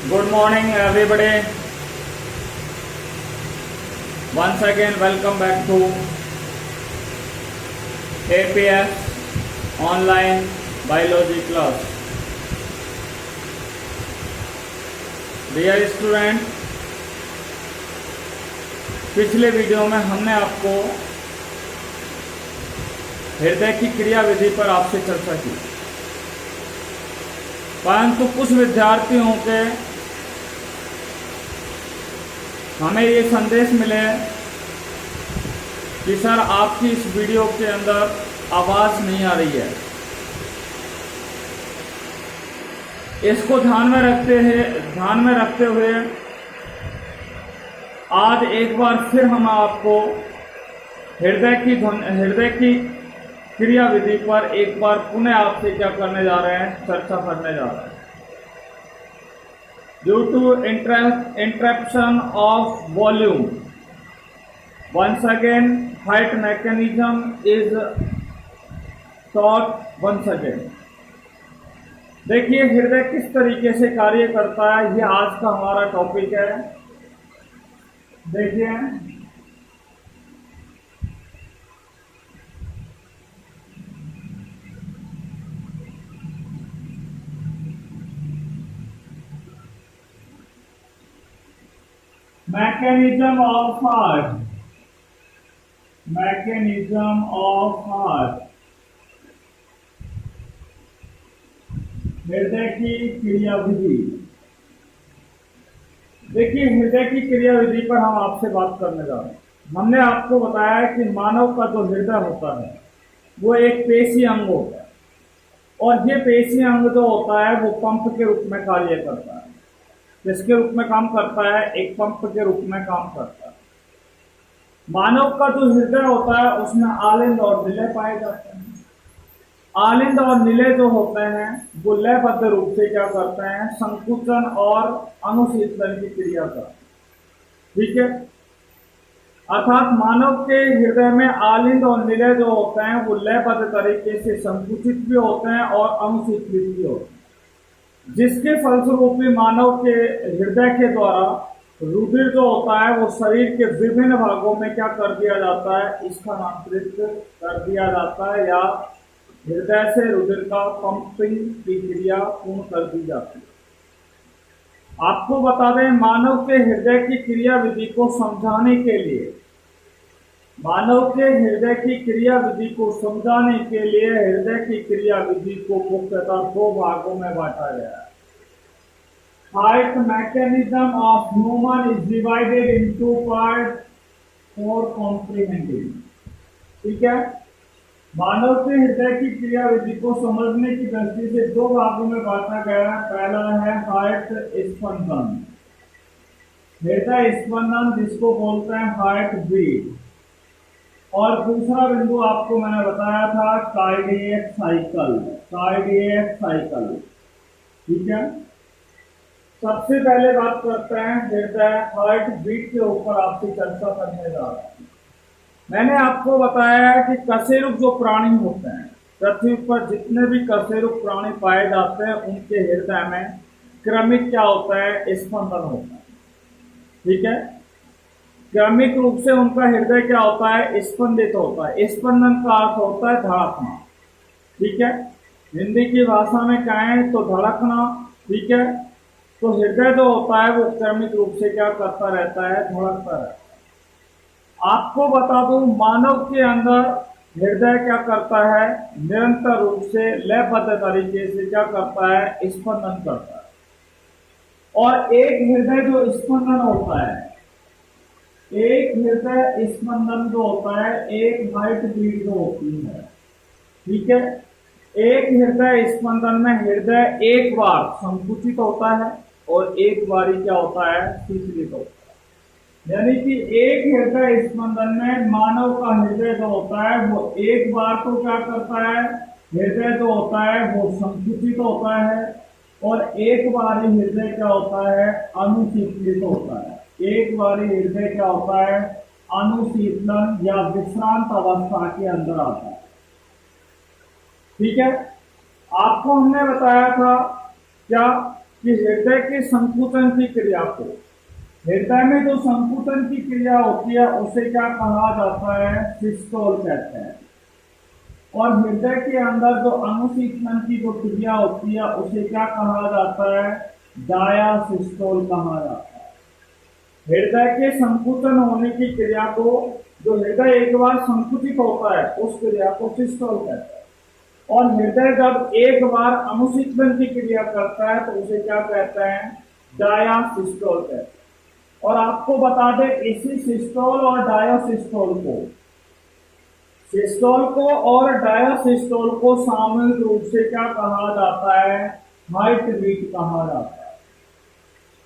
Good morning, everybody. Once again, welcome back to APS online biology class. Dear student, पिछले video में हमने आपको हृदय की क्रिया विधि पर आपसे चर्चा की, परंतु कुछ विद्यार्थियों के हमें ये संदेश मिले कि सर आपकी इस वीडियो के अंदर आवाज़ नहीं आ रही है। इसको ध्यान में रखते हुए आज एक बार फिर हम आपको हृदय की क्रिया विधि पर एक बार पुनः आपसे क्या करने जा रहे हैं, चर्चा करने जा रहे हैं। Due to interruption of volume, once again heart mechanism is taught once again. देखिए हृदय किस तरीके से कार्य करता है, ये आज का हमारा टॉपिक है। देखिए mechanism of heart, हृदय की क्रिया विधि। देखिए हृदय की क्रिया विधि पर हम आपसे बात करने जा रहे हैं। हमने आपको बताया है कि मानव का जो हृदय होता है वो एक पेशी अंग होता है, और ये पेशी अंग जो होता है वो पंप के रूप में कार्य करता है। किसके रूप में काम करता है? एक पंप के रूप में काम करता है। मानव का जो हृदय होता है उसमें आलिंद और निलय पाए जाते हैं। आलिंद और निलय जो होते हैं वो लयबद्ध रूप से क्या करते हैं? संकुचन और अनुशीतलन की क्रिया करते हैं। ठीक है, अर्थात मानव के हृदय में आलिंद और निलय जो होते हैं वो लयबद्ध तरीके से संकुचित भी होते हैं और अनुशीतलित भी होते हैं, जिसके फलस्वरूप मानव के हृदय के द्वारा रुधिर जो होता है वो शरीर के विभिन्न भागों में क्या कर दिया जाता है? स्थानांतरित कर दिया जाता है, या हृदय से रुधिर का पंपिंग की क्रिया पूर्ण कर दी जाती है। आपको बता दें, मानव के हृदय की क्रिया विधि को समझाने के लिए हृदय की क्रिया विधि को मुख्यतः दो भागों में बांटा गया है। Heart mechanism of human is divided into part for comprehending. ठीक है, मानव के हृदय की क्रिया विधि को समझने की दृष्टि से दो भागों में बांटा गया है। पहला है हार्ट स्पंदन, हृदय स्पंदन जिसको बोलते हैं हार्ट बीट, और दूसरा बिंदु आपको मैंने बताया था कार्डियक साइकिल। ठीक है, सबसे पहले बात करते हैं हृदय हार्ट बीट के ऊपर आपसे चर्चा करने जा रहा हूं। मैंने आपको बताया है कि कशेरुक जो प्राणी होते हैं, पृथ्वी पर जितने भी कशेरुक प्राणी पाए जाते हैं उनके हृदय में क्रमिक क्या होता है? स्पंदन होता है। ठीक है, क्रमिक रूप से उनका हृदय क्या होता है? स्पंदित होता है। स्पंदन का अर्थ होता है धड़कना। ठीक है, हिंदी की भाषा में कहें तो धड़कना। ठीक है, तो हृदय जो होता है वो क्रमिक रूप से क्या करता रहता है? धड़कता रहता है। आपको बता दूं, मानव के अंदर हृदय क्या करता है? निरंतर रूप से लयबद्ध तरीके से क्या करता है? स्पंदन करता है। और एक हृदय जो स्पंदन होता है, एक हृदय स्पंदन जो होता है, एक हार्ट बीट जो होती है। ठीक है, एक हृदय स्पंदन में हृदय एक बार संकुचित होता है और एक बार ही क्या होता है? शीतलित होता है। यानी कि एक हृदय स्पंदन में मानव का हृदय जो होता है वो एक बार तो क्या करता है? हृदय जो होता है वो संकुचित होता है, और एक बार ही हृदय क्या होता है? अनुशीतलित होता है। एक बार ही हृदय क्या होता है? अनुशीतलन या विश्रांत अवस्था के अंदर आता है। ठीक है, आपको हमने बताया था क्या कि हृदय के संकुचन की क्रिया को, हृदय में जो संकुचन की क्रिया होती है उसे क्या कहा जाता है? सिस्टोल कहते हैं। और हृदय के अंदर जो अनुशीतन की जो क्रिया होती है उसे क्या कहा जाता है? डायासिस्टोल कहा जाता है। हृदय के संकुचन होने की क्रिया को, जो हृदय एक बार संकुचित होता है उस क्रिया को सिस्टोल कहते हैं। और हृदय जब एक बार अनुशीतन की क्रिया करता है तो उसे क्या कहते हैं? डायासिस्टोल कहते हैं। और आपको बता दें, इसी सिस्टोल और डायासिस्टोल को, सिस्टोल को और डायासिस्टोल को सामूहिक रूप से क्या कहा जाता है? हार्ट बीट कहा जाता है।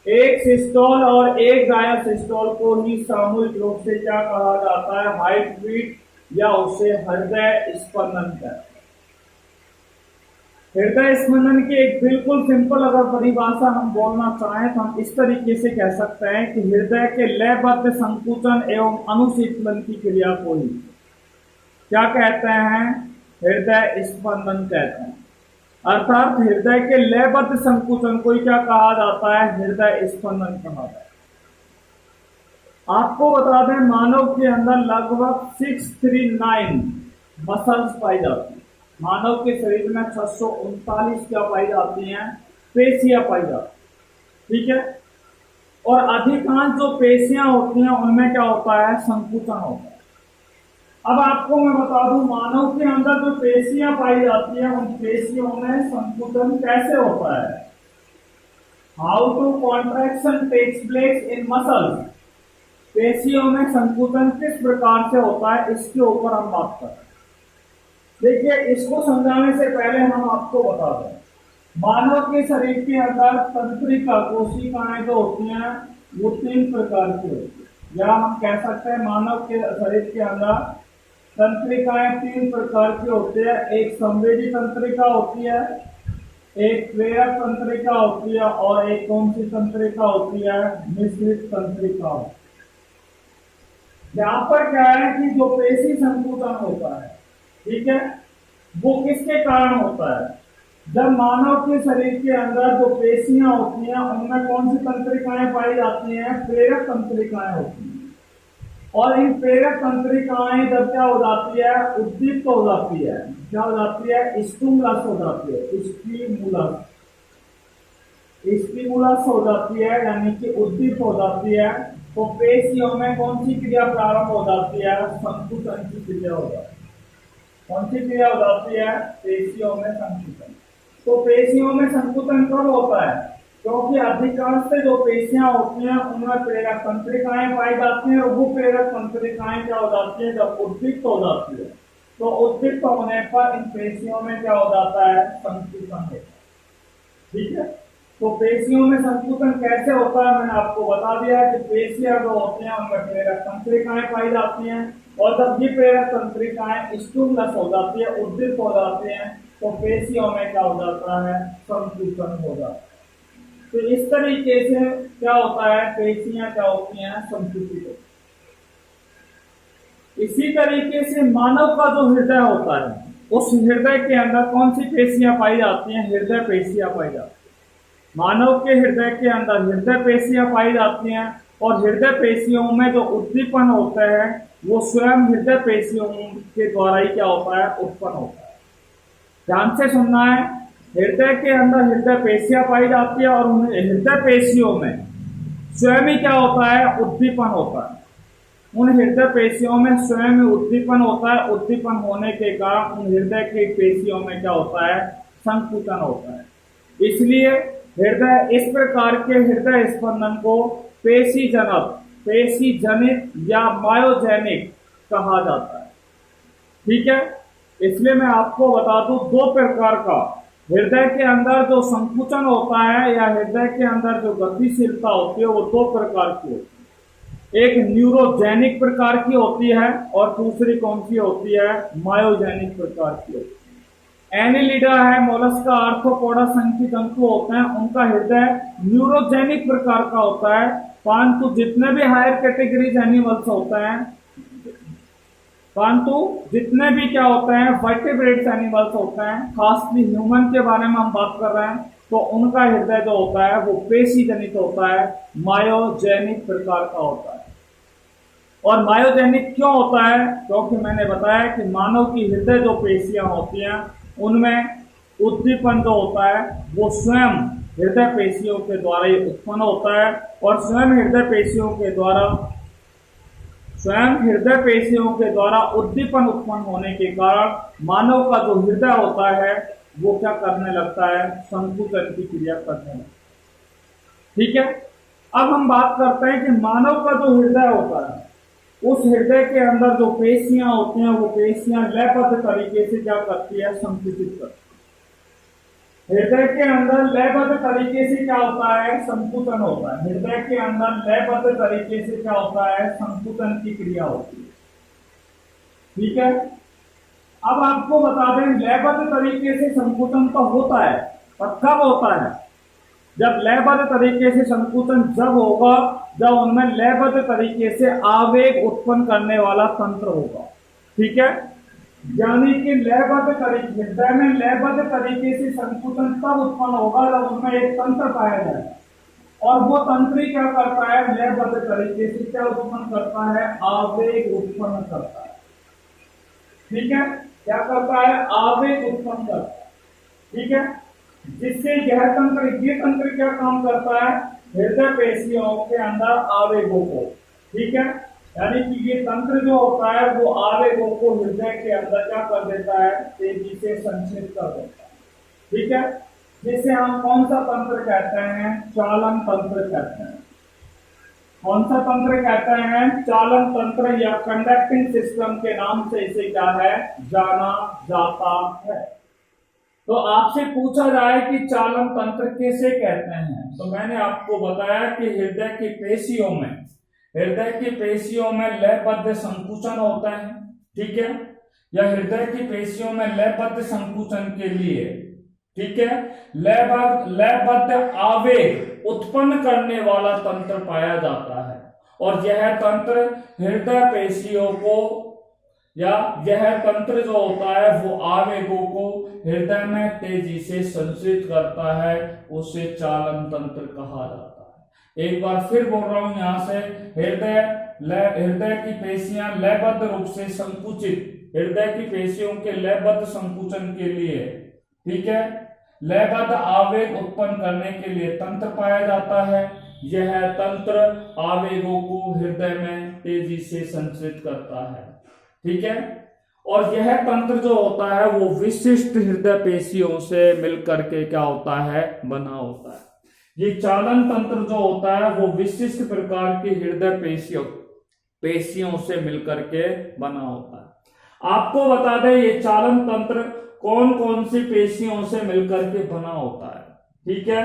एक सिस्टोल और एक डायासिस्टोल को ही सामूहिक रूप से क्या कहा जाता है? हार्ट बीट, या उसे हृदय स्पंदन कहते हैं। हृदय स्पंदन की एक बिल्कुल सिंपल अगर परिभाषा हम बोलना चाहें तो हम इस तरीके से कह सकते हैं कि हृदय के लयबद्ध संकुचन एवं अनुशीतलन की क्रिया को ही क्या कहते हैं? हृदय स्पंदन कहते हैं। अर्थात हृदय के लयबद्ध संकुचन को ही क्या कहा जाता है? हृदय स्पंदन कहा जाता है। आपको बता दें, मानव के अंदर लगभग 639 मसल्स पाई जाती है। मानव के शरीर में 639 क्या पाई जाती हैं? पेशियां पाई जाती, ठीक है। और अधिकांश जो पेशियां होती हैं उनमें क्या होता है? संकुचन होता है। अब आपको मैं बता दूं, मानव के अंदर जो पेशियां पाई जाती हैं उन पेशियों में संकुचन कैसे होता है? How to contraction takes place in muscles. पेशियों में संकुचन किस प्रकार से होता है, इसके ऊपर हम बात कर रहे हैं। देखिए, इसको समझाने से पहले हम आपको बता दें, मानव के शरीर के अंदर तंत्रिका कोशिकाएं जो होती हैं वो 3 प्रकार की होती है। या हम कह सकते हैं मानव के शरीर के अंदर तंत्रिकाएं 3 प्रकार की होती है। एक संवेदी तंत्रिका होती है, एक प्रेरक तंत्रिका होती है, और एक कौन सी तंत्रिका होती है? मिश्रित तंत्रिका होती है। यहाँ पर क्या है कि जो पेशी संकुचन होता है, ठीक है, वो किसके कारण होता है? जब मानव के शरीर के अंदर जो पेशियां होती हैं उनमें कौन सी तंत्रिकाएं पाई जाती हैं? प्रेरक तंत्रिकाएं होती हैं। और इन प्रेरक तंत्रिकाएं जब क्या हो जाती है? उद्दीप्त हो जाती है। क्या हो जाती है? स्टिमुलस हो जाती है। स्टिमुलस हो जाती है, यानी कि उद्दीप्त हो जाती है। तो पेशियों में कौन सी क्रिया प्रारंभ हो जाती है? संकुचन की क्रिया हो जाती है। कौन सी क्रिया हो जाती है? पेशियों में संकुचन। तो पेशियों में संकुचन कब होता है? क्योंकि अधिकांश से जो पेशियां होती हैं उनमें प्रेरक तंत्रिकाएं पाई जाती हैं, और वो प्रेरक तंत्रिकाएं क्या हो जाती है? जब उद्दीप्त हो जाती है तो उद्दीप्त होने पर इन पेशियों में क्या हो जाता है? संकुचन होता है, ठीक है। तो पेशियों में संकुचन कैसे होता है मैंने आपको बता दिया कि पेशियां जो होती हैं उनमें प्रेरक तंत्रिकाएं पाई जाती हैं, और जब ये प्रेरक तंत्रिकाएं स्टिमुलस हो जाती है, उद्दीप्त हो जाती हैं, तो पेशियों में क्या हो जाता है? संकुचन हो जाता है। तो इस तरीके से क्या होता है? पेशियां क्या होती हैं? संकुचित होती हैं। इसी तरीके से मानव का जो हृदय होता है, उस हृदय के अंदर कौन सी पेशियां पाई जाती हैं? हृदय पेशियां पाई जाती हैं। मानव के हृदय के अंदर हृदय पेशियां पाई जाती हैं, और हृदय पेशियों में जो उद्दीपन होता है वो स्वयं हृदय पेशियों के द्वारा ही क्या होता है? उत्पन्न होता है। ध्यान से सुनना है, हृदय के अंदर हृदय पेशियां पाई जाती है, और उन हृदय पेशियों में स्वयं ही क्या होता है? उद्दीपन होता है। उन हृदय पेशियों में स्वयं उद्दीपन होता है। उद्दीपन होने के कारण उन हृदय की पेशियों में क्या होता है? संकुचन होता है। इसलिए हृदय, इस प्रकार के हृदय स्पंदन को पेशी जनित या मायोजेनिक कहा जाता है, ठीक है। इसलिए मैं आपको बता दूं, 2 प्रकार का हृदय के अंदर जो संकुचन होता है या हृदय के अंदर जो गतिशीलता होती है वो 2 प्रकार की होती है। एक न्यूरोजेनिक प्रकार की होती है, और दूसरी कौन सी होती है? मायोजेनिक प्रकार की होती है। एनिलिडा है, मोलस्का, आर्थ्रोपोडा संघी जंतु होते हैं, उनका हृदय न्यूरोजेनिक प्रकार का होता है। परंतु जितने भी हायर कैटेगरीज एनिमल्स होते हैं, परंतु जितने भी क्या होते हैं वर्टिब्रेट्स एनिमल्स होते हैं, खासली ह्यूमन के बारे में हम बात कर रहे हैं, तो उनका हृदय जो होता है वो पेशी जनित होता है, मायोजेनिक प्रकार का होता है। और मायोजेनिक क्यों होता है? क्योंकि मैंने बताया कि मानव की हृदय जो पेशियां होती हैं उनमें उद्दीपन जो होता है वो स्वयं हृदय पेशियों के द्वारा ही उत्पन्न होता है, और स्वयं हृदय पेशियों के द्वारा उद्दीपन उत्पन्न होने के कारण मानव का जो हृदय होता है वो क्या करने लगता है? संकुचन की क्रिया करने लगता है। ठीक है, अब हम बात करते हैं कि मानव का जो हृदय होता है उस हृदय के अंदर जो पेशियां होती हैं वो पेशियां लयबद्ध तरीके से क्या करती है? संकुचित करती है। हृदय के अंदर लयबद्ध तरीके से क्या होता है? संकुचन होता है। हृदय के अंदर लयबद्ध तरीके से क्या होता है? संकुचन की क्रिया होती है। ठीक है, अब आपको बता दें लयबद्ध तरीके से संकुचन तो होता है, पर कब होता है? जब लयबद्ध तरीके से संकुचन जब होगा जब उनमें लयबद्ध तरीके से आवेग उत्पन्न करने वाला तंत्र होगा। ठीक है, यानी कि लयबद्ध तरीके हृदय में लयबद्ध तरीके से संकुचन तब उत्पन्न होगा जब उनमें एक तंत्र पाया जाए, और वो तंत्र क्या करता है? लयबद्ध तरीके से क्या उत्पन्न करता है? आवेग उत्पन्न करता है। ठीक है, क्या करता है? आवेग उत्पन्न करता है। ठीक है, जिससे यह तंत्र ये तंत्र क्या काम करता है? हृदय पेशियों के अंदर आवेगों को, ठीक है, यानी कि ये तंत्र जो होता है वो आवेगों को हृदय के अंदर क्या कर देता है? तेजी से संचित कर देता है। ठीक है, जिसे हम कौन सा तंत्र कहते हैं? चालन तंत्र कहते हैं। कौन सा तंत्र कहते हैं? चालन तंत्र या कंडक्टिंग सिस्टम के नाम से इसे क्या है? जाना जाता है। तो आपसे पूछा जाए कि चालन तंत्र किसे कहते हैं, तो मैंने आपको बताया कि हृदय की पेशियों में लयबद्ध संकुचन होता है। ठीक है, या हृदय की पेशियों में लयबद्ध संकुचन के लिए, ठीक है, लयबद्ध आवेग उत्पन्न करने वाला तंत्र पाया जाता है, और यह तंत्र हृदय पेशियों को या यह तंत्र जो होता है वो आवेगों को हृदय में तेजी से संचित करता है, उसे चालन तंत्र कहा जाता है। एक बार फिर बोल रहा हूं, यहां से हृदय की पेशियां लयबद्ध रूप से संकुचित, हृदय की पेशियों के लयबद्ध संकुचन के लिए, ठीक है, लयबद्ध आवेग उत्पन्न करने के लिए तंत्र पाया जाता है। यह तंत्र आवेगों को हृदय में तेजी से संचित करता है। ठीक है, और यह तंत्र जो होता है वो विशिष्ट हृदय पेशियों से मिलकर के क्या होता है? बना होता है। ये चालन तंत्र जो होता है वो विशिष्ट प्रकार की हृदय पेशियों से मिलकर के बना होता है। आपको बता दें ये चालन तंत्र कौन कौन सी पेशियों से मिलकर के बना होता है। ठीक है,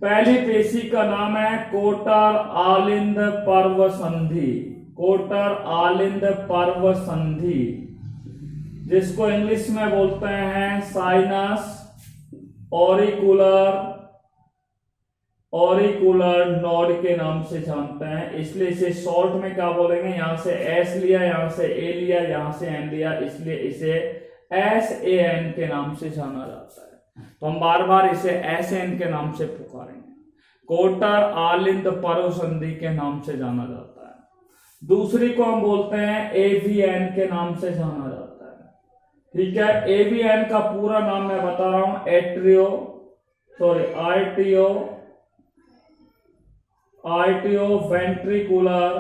पहली पेशी का नाम है कोटर आलिंद पर्व संधि। कोटर आलिंद पर्व संधि, जिसको इंग्लिश में बोलते हैं साइनस ऑरिकुलर नोड के नाम से जानते हैं, इसलिए इसे शॉर्ट में क्या बोलेंगे? यहां से एस लिया, यहां से ए लिया, यहां से एन लिया, इसलिए इसे SAN के नाम से जाना जाता है। तो हम बार बार इसे SAN के नाम से पुकारेंगे। कोटर आलिंद पर्व संधि के नाम से जाना जाता है। दूसरी को हम बोलते हैं AVN के नाम से जाना जाता है। ठीक है, AVN का पूरा नाम मैं बता रहा हूं, RTO ventricular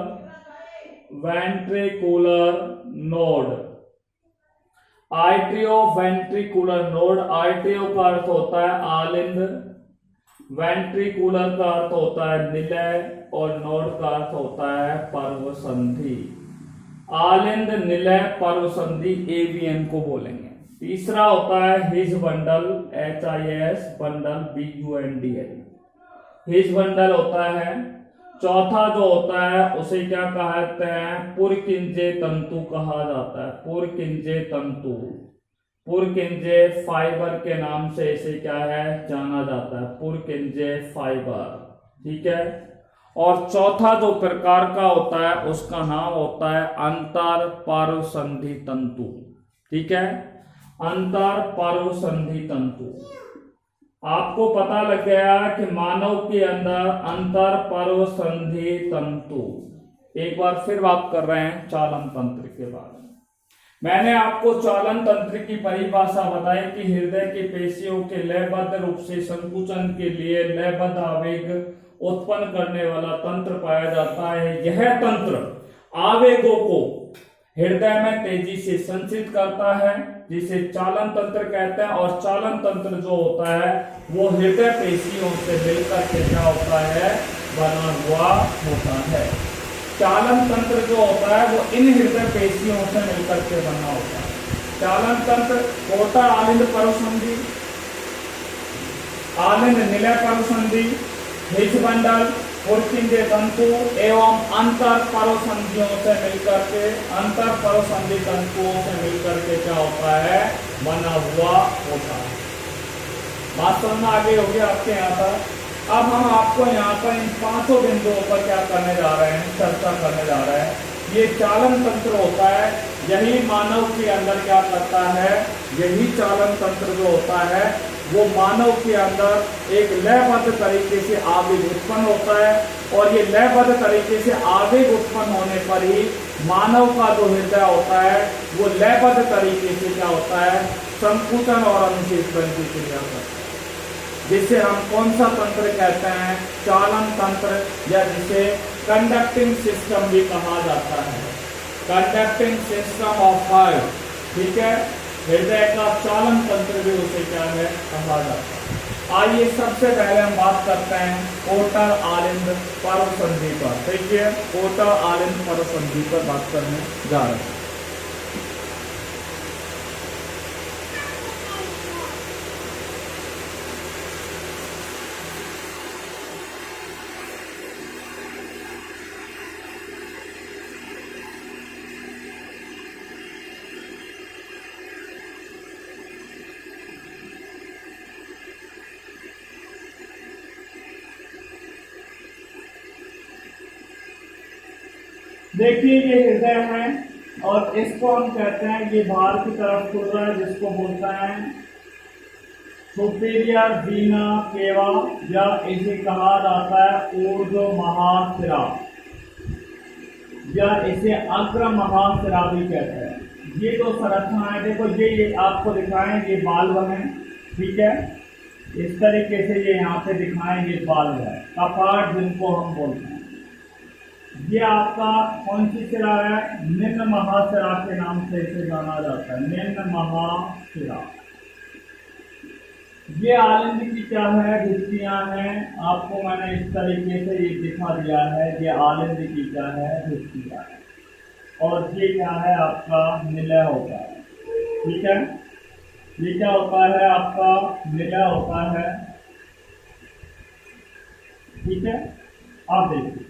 node. RTO ventricular node, RTO का अर्थ होता है आलिंद, वेंट्रिकुलर का अर्थ होता है निलय, और नोड का अर्थ होता है पर्व संधि। आलिंद निलय पर्व संधि AVN को बोलेंगे। तीसरा होता है his bundle, HIS bundle BUNDL, his bundle होता है। चौथा जो होता है उसे क्या कहते हैं? पुरकिंजे तंतु कहा जाता है। पुरकिंजे तंतु, पुरकिंजे फाइबर के नाम से इसे क्या है? जाना जाता है, पुरकिंजे फाइबर। ठीक है, और चौथा जो प्रकार का होता है उसका नाम होता है अंतर परसंधि तंतु। ठीक है, अंतर परसंधि तंतु। आपको पता लग गया कि मानव के अंदर अंतर परसंधि तंतु। एक बार फिर बात कर रहे हैं चालन तंत्र के बारे में। मैंने आपको चालन तंत्र की परिभाषा बताई कि हृदय की पेशियों के लयबद्ध रूप से संकुचन के लिए लयबद्ध आवेग उत्पन्न करने वाला तंत्र पाया जाता है। यह तंत्र आवेगों को हृदय में तेजी से संचित करता है, जिसे चालन तंत्र कहते हैं। और चालन तंत्र जो होता है वो हृदय पेशियों से मिलकर के क्या होता है, बना हुआ होता है। चालन तंत्र जो होता है वो इन हृदय पेशियों से मिलकर के बना होता है। चालन तंत्र कोटा आलिंद परसंधि, आलिंद निलय परसंधि, हिजबंडल, पुरकिंजे तंतु एवं अंतर परसंधियों से मिलकर के, अंतर परसंधि तंतुओं से मिलकर के क्या होता है, बना हुआ होता है। बात समझ में आगे होगी आपके यहाँ पर। अब हम आपको यहाँ पर इन पांचों बिंदुओं पर क्या करने जा रहे हैं, चर्चा करने जा रहे हैं। ये चालन तंत्र होता है, यही मानव के अंदर क्या करता है, यही चालन तंत्र जो होता है वो मानव के अंदर एक लयबद्ध तरीके से आवेग उत्पन्न होता है। और ये लयबद्ध तरीके से आवेग उत्पन्न होने पर ही मानव का जो हृदय होता है वो लयबद्ध तरीके से क्या होता है, संकुचन और अनुशेषण की क्रिया करता है, जिसे हम कौन सा तंत्र कहते हैं, चालन तंत्र, या जिसे कंडक्टिंग सिस्टम भी कहा जाता है, कंडक्टिंग सिस्टम ऑफ हार्ट। ठीक है, हृदय का चालन तंत्र भी उसे क्या है, कहा जाता है। आइए सबसे पहले हम बात करते हैं कोटर आलिंद परसंधि पर। देखिए, कोटर आलिंद परसंधि पर बात करने जा रहे हैं। देखिए, ये हृदय है और इसको हम कहते हैं, ये बाहर की तरफ खुल रहा है, जिसको बोलता है सुपीरियर वीना केवा, या इसे कहा जाता है ऊर्ध्व महाशिरा, या इसे अग्र महाशिरा भी कहते हैं। ये जो संरचना है, देखो ये आपको दिखाएं, ये बाल्ब है। ठीक है, इस तरीके से ये यहाँ पे दिखाएं, ये बाल्ब है, कपाट जिनको हम बोलते हैं। ये आपका कौन सी शिरा है, निम्न महाशिरा के नाम से इसे जाना जाता है, निम्न महाशिरा। ये आलिंद की क्या है, भित्तियां हैं। आपको मैंने इस तरीके से ये दिखा दिया है, ये आलिंद की क्या है, भित्तियां है। और ये क्या है, आपका निलय होता है। ठीक है, ये क्या होता है, आपका निलय होता है। ठीक है, अब देखिए,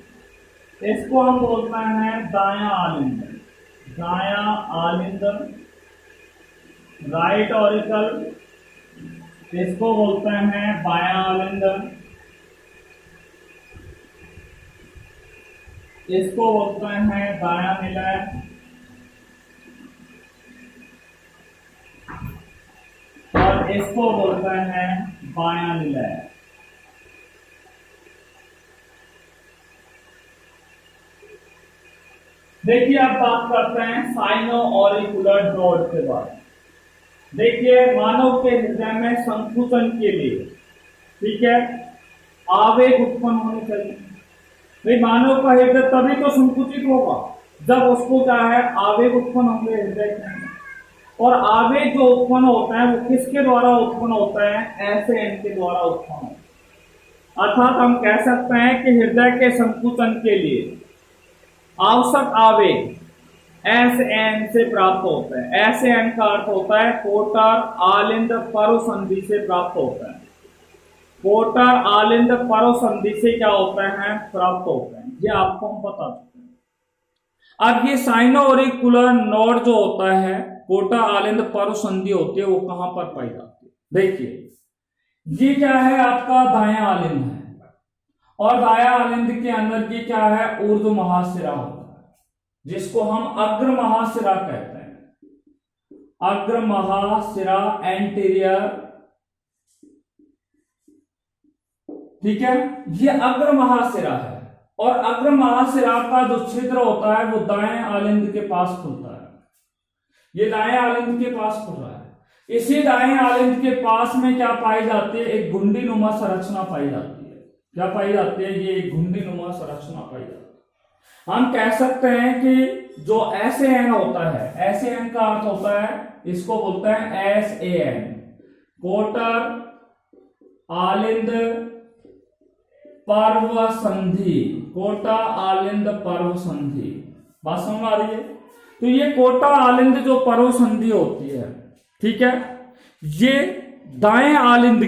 इसको हम बोलते हैं दायां आलिंद, दायां आलिंद, राइट ऑरिकल। इसको बोलते हैं बायां आलिंद, इसको बोलते हैं दायां निलय, और इसको बोलते हैं बायां निलय। देखिए, अब बात करते हैं साइनो ऑरिकुलर नोड के बारे में। देखिए, मानव के हृदय में संकुचन के लिए, ठीक है, आवेग उत्पन्न होने चाहिए। भाई, मानव का हृदय तभी तो संकुचित होगा जब उसको क्या है, आवेग उत्पन्न होंगे हृदय के अंदर। और आवेग जो उत्पन्न होता है वो किसके द्वारा उत्पन्न होता है, ऐसे एन के द्वारा उत्पन्न होता है। अर्थात हम कह सकते हैं कि हृदय के संकुचन के लिए आवश्यक आवेग एस एन से प्राप्त होता है। एस एन का अर्थ होता है कोटर आलिंद परसंधि से प्राप्त होता है। कोटर आलिंद परसंधि से क्या होता है, प्राप्त होता है। ये आपको हम बता सकते हैं। अब ये साइनो ऑरिकुलर नोड जो होता है, कोटर आलिंद परसंधि होती है, वो कहां पर पाई जाती है। देखिए, ये क्या है, आपका दायां आलिंद है, और दाया आलिंद के अंदर की क्या है, ऊर्ध्व महाशिरा होता है, जिसको हम अग्र महाशिरा कहते हैं। अग्र महाशिरा, एंटीरियर, ठीक है, ये अग्र महाशिरा है। और अग्र महाशिरा का जो छिद्र होता है वो दाएं आलिंद के पास खुलता है। ये दाएं आलिंद के पास खुल रहा है। इसी दाएं आलिंद के पास में क्या पाई जाती है, एक घुंडी नुमा संरचना पाई जाती है। क्या पाई जाती है, ये एक घुंडी नुमा संरचना पाई जाती है। हम कह सकते हैं कि जो SAN होता है, SAN का अर्थ होता है, इसको बोलते हैं SAN, कोटर आलिंद पर्व संधि, कोटा आलिंद पर्व संधि। बात समझ आ रही है? तो ये कोटा आलिंद जो पर्व संधि होती है, ठीक है, ये दाएं आलिंद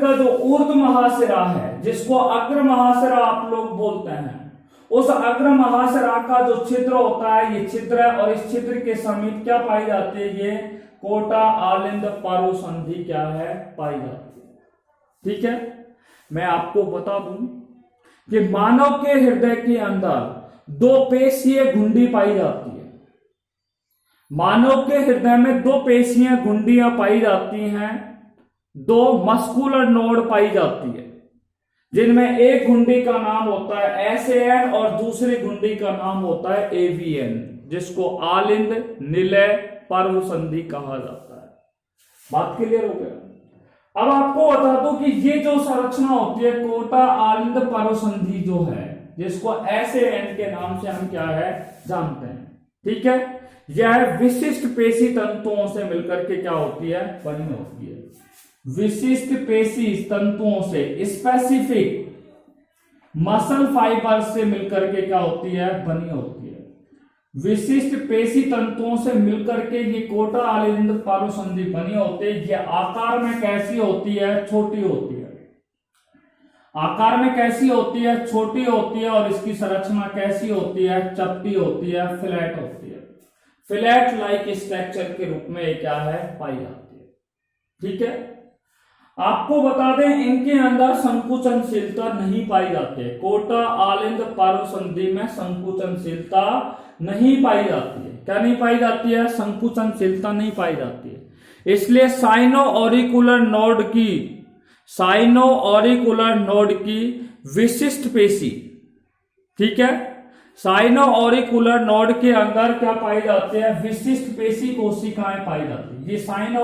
का जो ऊर्ध्व महाशिरा है, जिसको अग्र महाशिरा आप लोग बोलते हैं, उस अग्र महाशिरा का जो छिद्र होता है, ये छिद्र है, और इस छिद्र के समीप क्या पाई जाती है, ये कोटा आलिंद पर्व संधि क्या है, पाई जाती है। ठीक है, मैं आपको बता दूं कि मानव के हृदय के अंदर 2 पेशीय घुंडी पाई जाती है। मानव के हृदय में 2 पेशीय घुंडियां पाई जाती हैं, 2 मस्कुलर नोड पाई जाती है, जिनमें एक घुंडी का नाम होता है SAN और दूसरी घुंडी का नाम होता है AVN, जिसको आलिंद निलय पर्व संधि कहा जाता है। बात क्लियर हो गया? अब आपको बता दूं कि ये जो संरचना होती है कोटा आलिंद पर्व संधि जो है, जिसको SAN के नाम से हम क्या है जानते हैं, ठीक है, यह विशिष्ट पेशी तंतुओं से मिलकर के क्या होती है, बनी होती है। विशिष्ट पेशी तंतुओं से, स्पेसिफिक मसल फाइबर से मिलकर के क्या होती है, बनी होती है। विशिष्ट पेशी तंतुओं से मिलकर के ये कोटा आलिंद पर्व संधि बनी होती है। ये आकार में कैसी होती है, छोटी होती है। आकार में कैसी होती है, छोटी होती है, और इसकी संरचना कैसी होती है, चपटी होती है, फ्लैट होती है। फ्लैट लाइक स्ट्रक्चर के रूप में क्या है, पाई जाती है। ठीक है, आपको बता दें इनके अंदर संकुचनशीलता नहीं पाई जाती है। कोटा आलिंद पर्व संधि में संकुचनशीलता नहीं पाई जाती है। क्या नहीं पाई जाती है, संकुचनशीलता नहीं पाई जाती है। इसलिए साइनो ऑरिकुलर नोड की विशिष्ट पेशी, ठीक है, साइनो ऑरिकुलर नोड के अंदर क्या पाई जाती है, विशिष्ट पेशी कोशिकाएं पाई जाती है। ये साइनो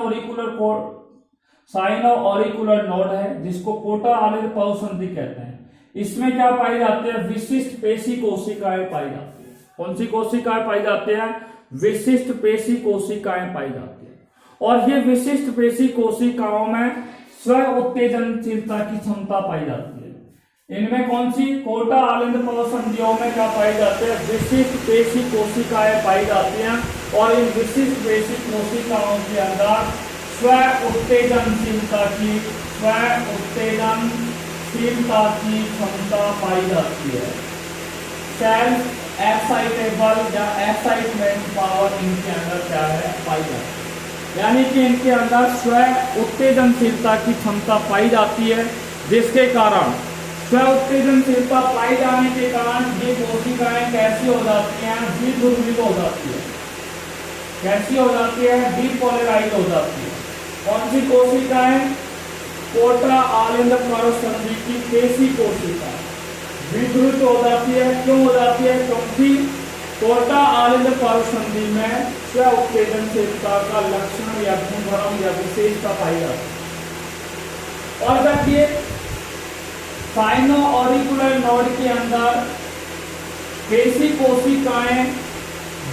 ऑरिकुलर नोड है, जिसको कोटा आलिंद पर्व संधि कहते हैं। इसमें क्या पाई जाती है, विशिष्ट पेशी कोशिकाएं पाई जाती है। कौन सी कोशिकाएं पाई जाती है, विशिष्ट पेशी कोशिकाएं पाई जाती है। और ये विशिष्ट पेशी कोशिकाओं में स्व उत्तेजनशीलता की क्षमता पाई जाती है। इनमें कौन सी, कोटा आलिंद पर्व संधियों में क्या पाई जाती है, विशिष्ट पेशी कोशिकाएं पाई जाती हैं। और इन विशिष्ट पेशी कोशिकाओं के अंदर स्व उत्तेजनशीलता की क्षमता पाई जाती है। सेल्फ एक्साइटेबल या एक्साइटमेंट पावर इनके अंदर क्या है, पाई जाती है। यानी कि इनके अंदर स्व उत्तेजनशीलता की क्षमता पाई जाती है, जिसके कारण स्व उत्तेजनशीलता पाई जाने के कारण ये कोशिकाएं कैसी हो जाती हैं, द्विध्रुवित हो जाती है। कैसी हो जाती है, डीपोलराइज हो जाती है। कौन सी कोशिकाएं, कोटा आलिंद पर्व संधि की पेशी कोशिका विध्रुवित हो जाती है। क्यों हो जाती है, क्योंकि कोटा आलिंद पर्व संधि में स्व उत्तेजनशीलता का लक्षण या गुणधर्म या विशेषता पाई जाती है। और जब ये साइनो ऑरिकुलर नोड के अंदर पेशी कोशिकाएं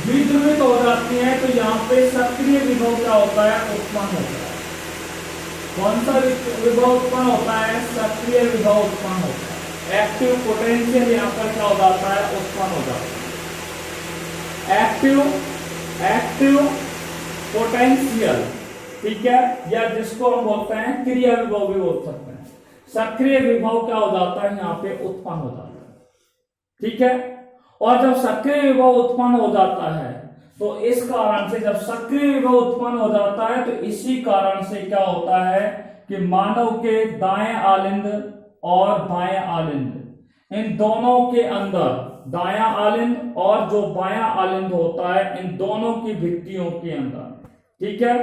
विध्रुवित हो जाती हैं, तो यहाँ पे सक्रिय विभव क्या होता है, उत्पन्न होता है। कौन सा विभव उत्पन्न होता है, सक्रिय विभव उत्पन्न होता है। एक्टिव पोटेंशियल यहाँ पर क्या हो जाता है, उत्पन्न हो जाता है। एक्टिव पोटेंशियल, ठीक है, या जिसको हम बोलते हैं क्रिया विभव भी बोल सकते हैं। सक्रिय विभव क्या हो जाता है, यहाँ पे उत्पन्न हो जाता है। ठीक है, और जब सक्रिय विभव उत्पन्न हो जाता है, तो इस कारण से जब सक्रिय विभव उत्पन्न हो जाता है, तो इसी कारण से क्या होता है कि मानव के दाएं आलिंद और बाएं आलिंद, इन दोनों के अंदर दायां आलिंद और जो बायां आलिंद होता है, इन दोनों की भित्तियों के अंदर, ठीक है,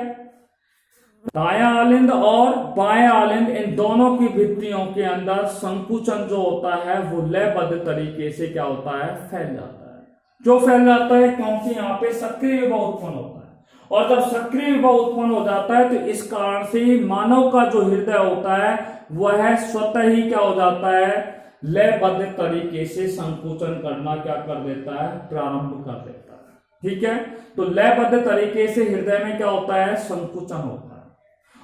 दायां आलिंद और बायां आलिंद इन दोनों की भित्तियों के अंदर संकुचन जो होता है वो लयबद्ध तरीके से क्या होता है, फैल जाता है। क्यों फैल जाता है? क्योंकि यहाँ पे सक्रिय विभव उत्पन्न होता है, और जब सक्रिय विभव उत्पन्न हो जाता है तो इस कारण से मानव का जो हृदय होता है वह स्वतः ही क्या हो जाता है, लयबद्ध तरीके से संकुचन करना क्या कर देता है, प्रारंभ कर देता है। ठीक है, तो लयबद्ध तरीके से हृदय में क्या होता है, संकुचन होता है।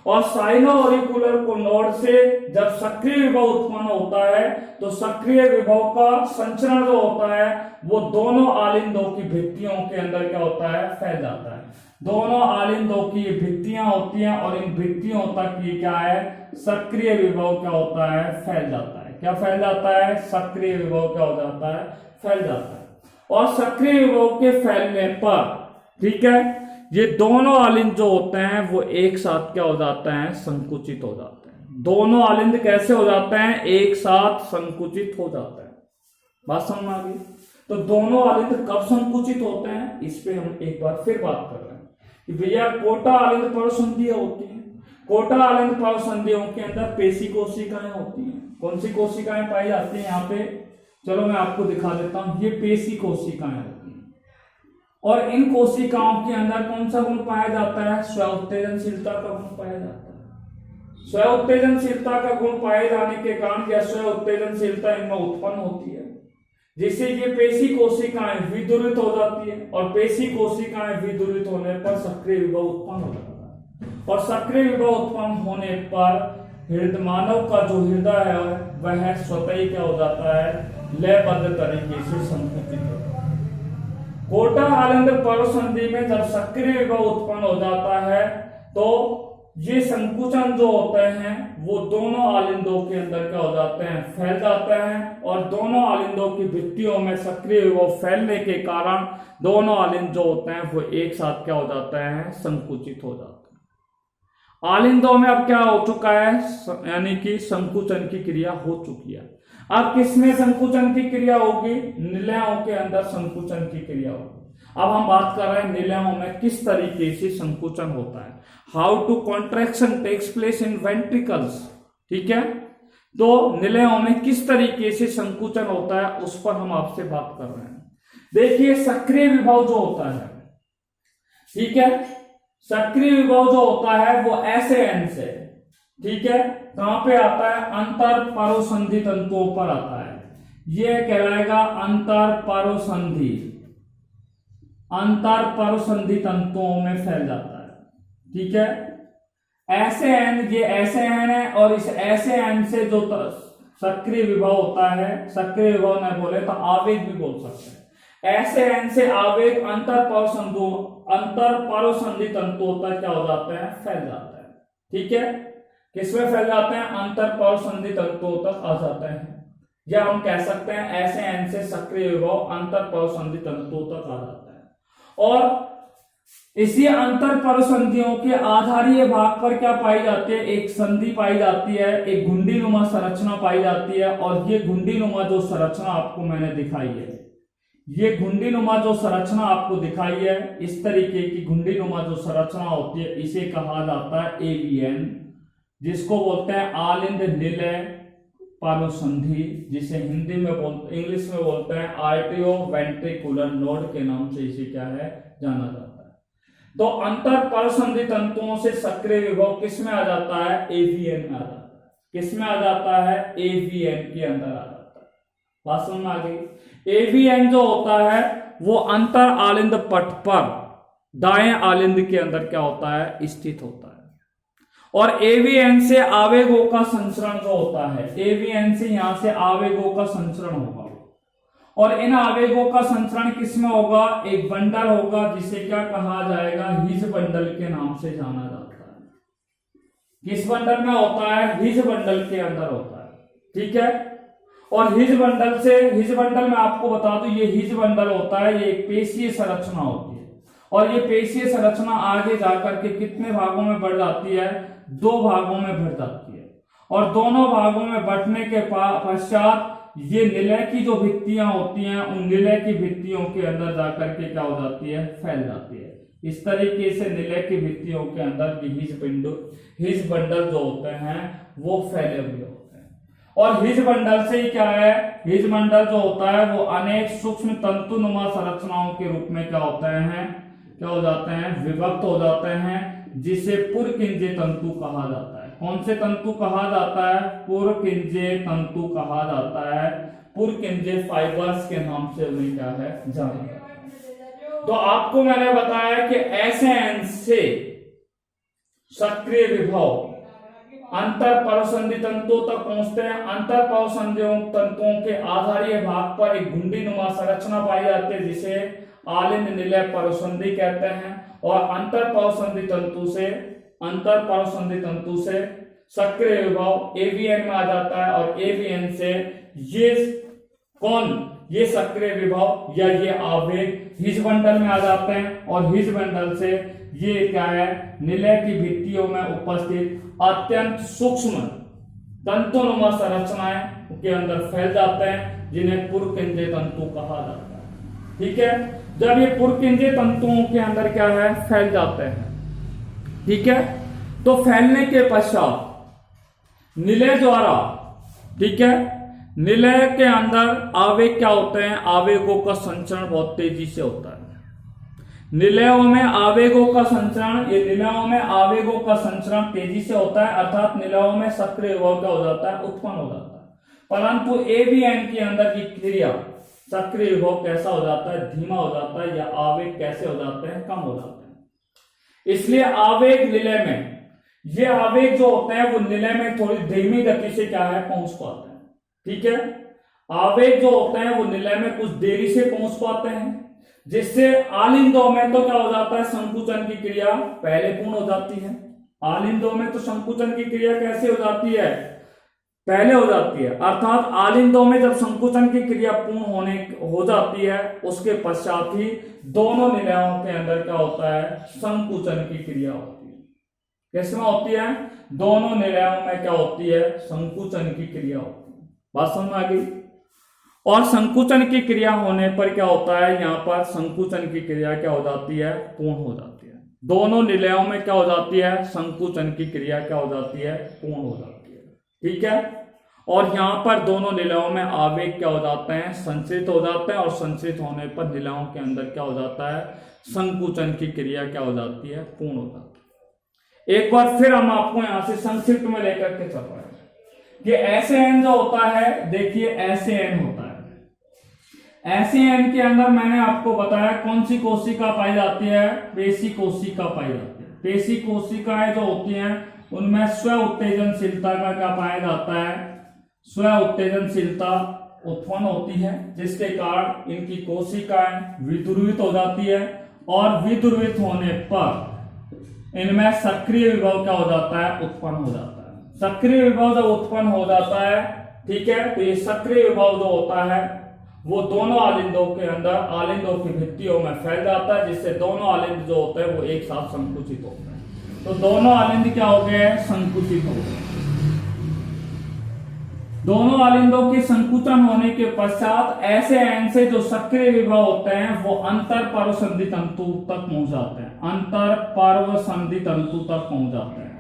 और साइनो-ऑरिकुलर नोड से जब सक्रिय विभव उत्पन्न होता है तो सक्रिय विभव का संचरण जो होता है वो दोनों आलिंदों की भित्तियों के अंदर क्या होता है, फैल जाता है। दोनों आलिंदों की भित्तियां होती हैं और इन भित्तियों तक ये क्या है, सक्रिय विभव क्या होता है, फैल जाता है। क्या फैल जाता है? सक्रिय विभव क्या हो जाता है, फैल जाता है। और सक्रिय विभव के फैलने पर, ठीक है, ये दोनों आलिंद जो होते हैं वो एक साथ क्या हो जाते हैं, संकुचित हो जाते हैं। दोनों आलिंद कैसे हो जाते हैं, एक साथ संकुचित हो जाते हैं। बात समझ में आ गई? तो दोनों आलिंद कब संकुचित होते हैं, इस पे हम एक बार फिर बात कर रहे हैं कि भैया कोटा आलिंद परसंधियां होती हैं। कोटा आलिंद परसंधियों के अंदर पेशी कोशिकाएं होती हैं। कौन सी कोशिकाएं पाई जाती हैं यहाँ पे? चलो मैं आपको दिखा देता हूं। ये पेशी कोशिकाएं होती हैं और इन कोशिकाओं के अंदर कौन सा गुण पाया जाता है, स्व उत्तेजनशीलता का गुण पाया जाता है। स्व उत्तेजनशीलता का गुण पाए जाने के कारण या स्व उत्तेजनशीलता इनमें उत्पन्न होती है, जिससे ये पेशी कोशिकाएं विदुरित हो जाती है और पेशी कोशिकाएं विदुरित होने पर सक्रिय विभव उत्पन्न हो जाता है। और सक्रिय विभव उत्पन्न होने पर मानव का जो हृदय है वह स्वतः ही क्या हो जाता है, लयबद्ध तरीके से संकुचित होता है। कोटा आलिंद परसंधि में जब सक्रिय विभव उत्पन्न हो जाता है तो ये संकुचन जो होते हैं वो दोनों आलिंदों के अंदर क्या हो जाते हैं, फैल जाते हैं। और दोनों आलिंदों की भित्तियों में सक्रिय विभव फैलने के कारण दोनों आलिंद जो होते हैं वो एक साथ क्या हो जाते हैं, संकुचित हो जाते हैं। आलिंदों में अब क्या हो चुका है, यानी कि संकुचन की क्रिया हो चुकी है। अब किसमें संकुचन की क्रिया होगी, निलयों के अंदर संकुचन की क्रिया होगी। अब हम बात कर रहे हैं निलयों में किस तरीके से संकुचन होता है, how to contraction takes place in ventricles. ठीक है, तो निलयों में किस तरीके से संकुचन होता है उस पर हम आपसे बात कर रहे हैं। देखिए सक्रिय विभव जो होता है, ठीक है, सक्रिय विभव जो होता है वो ऐसे एन से, ठीक है, कहां पे आता है, अंतर परसंधि तंतुओं पर आता है। यह कहलाएगा अंतर परसंधि, अंतर परसंधि तंतुओं में फैल जाता है। ठीक है, ऐसे एन, ये ऐसे एन है और इस ऐसे एन से जो सक्रिय विभव होता है, सक्रिय विभव न बोले तो आवेग भी बोल सकते हैं। ऐसे एन से आवेग अंतर परसंधि तंतुओं तक क्या हो जाते हैं, फैल जाता है। ठीक है, किसमें फैल जाते हैं, अंतर परसंधि तंतुओं तक आ जाते हैं, या हम कह सकते हैं ऐसे एन से सक्रिय विभव अंतर परसंधि तंतुओं तक आ जाता है। और इसी अंतर परसंधियों के आधारीय भाग पर क्या पाई जाती है, एक संधि पाई जाती है, एक घुंडीनुमा संरचना पाई जाती है। और ये घुंडीनुमा जो संरचना आपको मैंने दिखाई है, ये घुंडीनुमा जो संरचना आपको दिखाई है, इस तरीके की घुंडीनुमा जो संरचना होती है इसे कहा जाता है एवीएन, जिसको बोलते हैं आलिंद निलय परसंधि, जिसे हिंदी में इंग्लिश में बोलते हैं आर्टियो वेंट्रिकुलर नोड के नाम से इसे क्या है, जाना जाता है। तो अंतर परसंधि तंतुओं से सक्रिय विभव किसमें आ जाता है, एवीएन में आ जाता है। किसमें आ जाता है, एवीएन के अंदर आ जाता है। बात समझ में आ गई? एवीएन जो होता है वो अंतर आलिंद पट पर दाएं आलिंद के अंदर क्या होता है, स्थित होता है। और एवीएन से आवेगों का संचरण जो होता है, एवीएन से यहां से आवेगों का संचरण होगा। और इन आवेगों का संचरण किसमें होगा, एक बंडल होगा जिसे क्या कहा जाएगा, हिज बंडल के नाम से जाना जाता है। किस बंडल में होता है, हिज बंडल के अंदर होता है। ठीक है, और हिज बंडल से, हिज बंडल में आपको बता दूं, ये हिज बंडल होता है, ये एक पेशीय संरचना होती है। और ये पेशीय संरचना आगे जाकर के कितने भागों में बढ़ जाती है, 2 भागों में बढ़ जाती है। और दोनों भागों में बंटने के पश्चात ये निलय की जो भित्तियां होती हैं उन निलय की भित्तियों के अंदर जाकर के क्या हो जाती है, फैल जाती है। इस तरीके से निलय की भित्तियों के अंदर हिज बंडल जो होते हैं वो फैले हुए होते हैं। और हिज बंडल से ही क्या है, हिज बंडल जो होता है वो अनेक सूक्ष्म तंतुनुमा संरचनाओं के रूप में क्या होते हैं, क्या हो जाते हैं, विभक्त हो जाते हैं, जिसे पुरकिंजे तंतु कहा जाता है। कौन से तंतु कहा जाता है, पुरकिंजे तंतु कहा जाता है। पुरकिंजे फाइबर्स के नाम से उन्हें क्या है, जाना जाता है। तो आपको मैंने बताया कि ऐसे अंश से सक्रिय विभव अंतर परसंधि तंतुओं तक पहुंचते हैं। अंतर परसंधि तंतुओं के आधारीय भाग पर एक घुंडीनुमा संरचना पाई जाती है जिसे आलिंद निलय परसंधि कहते हैं। और अंतर परसंधि तंतु से सक्रिय विभव एवीएन में आ जाता है और एवीएन से ये सक्रिय विभव या ये आवेग हिज बंडल में आ जाते हैं और हिज बंडल से ये क्या है, निलय की भित्तियों में उपस्थित अत्यंत सूक्ष्म तंतुनुमा संरचनाएं के अंदर फैल जाते हैं जिन्हें पुरकिंजे तंतु कहा जाता है। ठीक है, जब ये पुरकिंजे तंतुओं के अंदर क्या है, फैल जाते हैं, ठीक है, तो फैलने के पश्चात निलय द्वारा, ठीक है, निलय के अंदर आवेग क्या होते हैं, आवेगों का संचरण बहुत तेजी से होता है। निलयों में आवेगों का संचरण, ये निलयों में आवेगों का संचरण तेजी से होता है, अर्थात निलयों में सक्रिय विभव क्या हो जाता है, उत्पन्न हो जाता है। परंतु एवीएन के अंदर की क्रिया सक्रिय विभव कैसा हो जाता है, धीमा हो जाता है, या आवेग कैसे हो जाते हैं, कम हो जाते हैं। इसलिए आवेग निलय में, ये आवेग जो होते हैं वो निलय में थोड़ी धीमी गति से क्या है, पहुंच पाते हैं। ठीक है, आवेग जो होते हैं वो निलय में कुछ देरी से पहुंच पाते हैं, जिससे आलिंदों में तो क्या हो जाता है, संकुचन की क्रिया पहले पूर्ण हो जाती है। आलिंदों में तो संकुचन की क्रिया कैसे हो जाती है, पहले हो जाती है, अर्थात आलिंदों में जब संकुचन की क्रिया पूर्ण हो जाती है उसके पश्चात ही दोनों निलयों के अंदर क्या होता है, संकुचन की क्रिया होती है। किसमें होती है, दोनों निलयों में क्या होती है, संकुचन की क्रिया होती है। बात समझ में आ गई। और संकुचन की क्रिया होने पर क्या होता है, यहां पर संकुचन की क्रिया क्या हो जाती है, पूर्ण हो जाती है। दोनों निलयों में क्या हो जाती है, संकुचन की क्रिया क्या हो जाती है, पूर्ण हो जाती है। ठीक है, और यहां पर दोनों निलयों में आवेग क्या हो जाते हैं, संचरित हो जाते हैं, और संचरित होने पर निलयों के अंदर क्या हो जाता है, संकुचन की क्रिया क्या हो जाती है, पूर्ण हो जाती है। एक बार फिर हम आपको यहां से संक्षिप्त में लेकर के चल रहे हैं कि ऐसे एन जो होता है, देखिए ऐसे एन होता है, ऐसे एन के अंदर मैंने आपको बताया कौन सी कोशिका पाई जाती है, पेशी कोशिका पाई जाती है। पेशी कोशिकाएं जो होती हैं उनमें स्व उत्तेजनशीलता का क्या पाया जाता है, स्व उत्तेजनशीलता उत्पन्न होती है, जिसके कारण इनकी कोशिकाएं विध्रुवित हो जाती है, और विध्रुवित होने पर इनमें सक्रिय विभव क्या हो जाता है, उत्पन्न हो जाता है। सक्रिय विभव जब उत्पन्न हो जाता है, ठीक है, तो ये सक्रिय विभव जो होता है वो दोनों आलिंदों के अंदर, आलिंदों की भित्तियों में फैल जाता है, जिससे दोनों आलिंद जो होते हैं वो एक साथ संकुचित होते हैं। तो दोनों आलिंद क्या हो गए, संकुचित हो गए। दोनों आलिंदों के संकुचन होने के पश्चात ऐसे एन से जो सक्रिय विभव होते हैं वो अंतर परसंधि तंतु तक पहुंच जाते हैं, अंतर परसंधि तंतु तक पहुंच जाते हैं।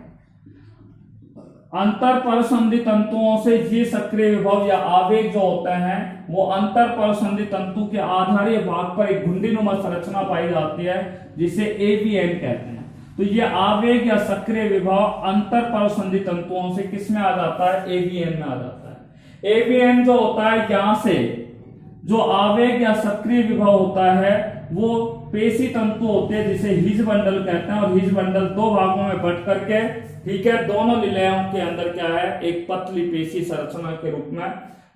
अंतर परसंधि तंतुओं से ये सक्रिय विभव या आवेग जो होते हैं वो अंतर परसंधि तंतु के आधारीय भाग पर एक घुंडीनुमा संरचना पाई जाती है जिसे एवीएन कहते हैं। तो ये आवेग या सक्रिय विभव अंतर परसंधि तंतुओं से किसमें आ जाता है, एवीएन में आ जाता है। एवीएन जो होता है, यहां से जो आवेग या सक्रिय विभव होता है वो पेशी तंतु होते हैं जिसे हिज बंडल कहते हैं, और हिज बंडल दो भागों में बंट करके, ठीक है, दोनों निलयों के अंदर क्या है, एक पतली पेशी संरचना के रूप में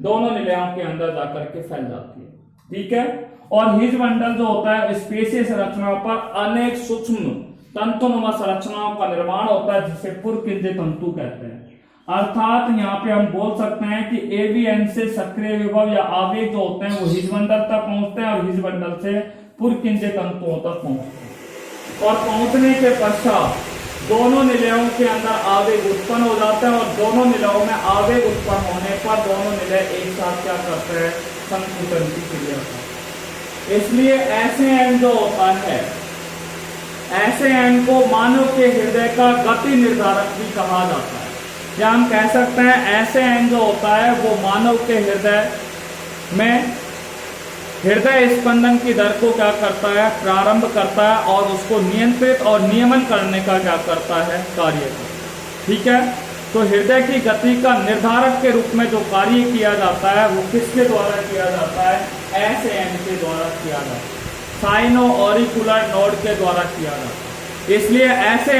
दोनों निलयों के अंदर जाकर के फैल जाती है। ठीक है, और हिज बंडल जो होता है इस पेशी संरचना पर अनेक सूक्ष्म तंतुनुमा संरचनाओं का निर्माण होता है जिसे पुरकिंजे तंतु कहते हैं। अर्थात यहाँ पे हम बोल सकते हैं कि एवीएन से सक्रिय विभव या आवेग जो होते हैं वो हिज बंडल तक पहुंचते हैं और हिज बंडल से पुरकिंजे तंतुओं तक पहुंचते हैं, और पहुंचने के पश्चात दोनों निलयों के अंदर आवेग उत्पन्न हो जाते हैं और दोनों निलयों में आवेग उत्पन्न होने पर दोनों निलय एक साथ क्या करते हैं, संकुचन की क्रिया करते हैं। इसलिए ऐसे एन जो होता है, ऐसे एन को मानव के हृदय का गति निर्धारक भी कहा जाता है। या हम कह सकते हैं ऐसे एन जो होता है वो मानव के हृदय में हृदय स्पंदन की दर को क्या करता है, प्रारंभ करता है और उसको नियंत्रित और नियमन करने का क्या करता है, कार्य करता है। ठीक है, तो हृदय की गति का निर्धारक के रूप में जो कार्य किया जाता है वो किसके द्वारा किया जाता है, ऐसे एन के द्वारा किया जाता है, साइनो ऑरिकुलर नोड के द्वारा किया जाता है। इसलिए ऐसे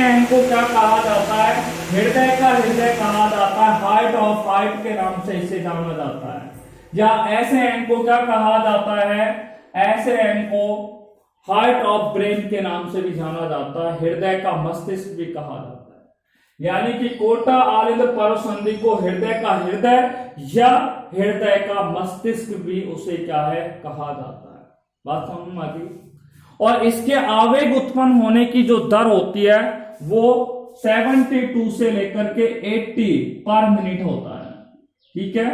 एन को क्या कहा जाता है, हृदय का हृदय कहा जाता है, हार्ट ऑफ हार्ट के नाम से इसे जाना जाता है। या ऐसे एन को क्या कहा जाता है, ऐसे एन को हार्ट ऑफ ब्रेन के नाम से भी जाना जाता है, हृदय का मस्तिष्क भी कहा जाता है। यानी कि कोटा आलिंद परसंधि को हृदय का हृदय या हृदय का मस्तिष्क भी उसे क्या है, कहा जाता है। बात समझ में आती। और इसके आवेग उत्पन्न होने की जो दर होती है वो 72 से लेकर के 80 पर मिनट होता है। ठीक है,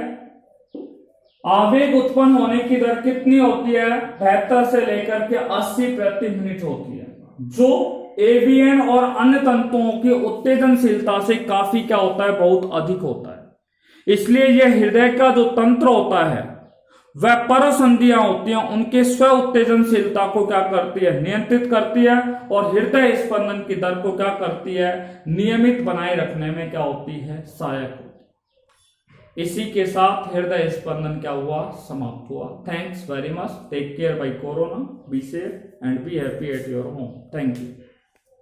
आवेग उत्पन्न होने की दर कितनी होती है, 72 से लेकर के 80 प्रति मिनट होती है, जो एवीएन और अन्य तंतुओं की उत्तेजनशीलता से काफी क्या होता है, बहुत अधिक होता है। इसलिए यह हृदय का जो तंत्र होता है वह परसंधियां होती हैं, उनके स्व उत्तेजनशीलता को क्या करती है, नियंत्रित करती है और हृदय स्पंदन की दर को क्या करती है, नियमित बनाए रखने में क्या होती है, सहायक होती है। इसी के साथ हृदय स्पंदन क्या हुआ, समाप्त हुआ। Thanks very much, take care bye corona, be safe and be happy at your home. Thank you.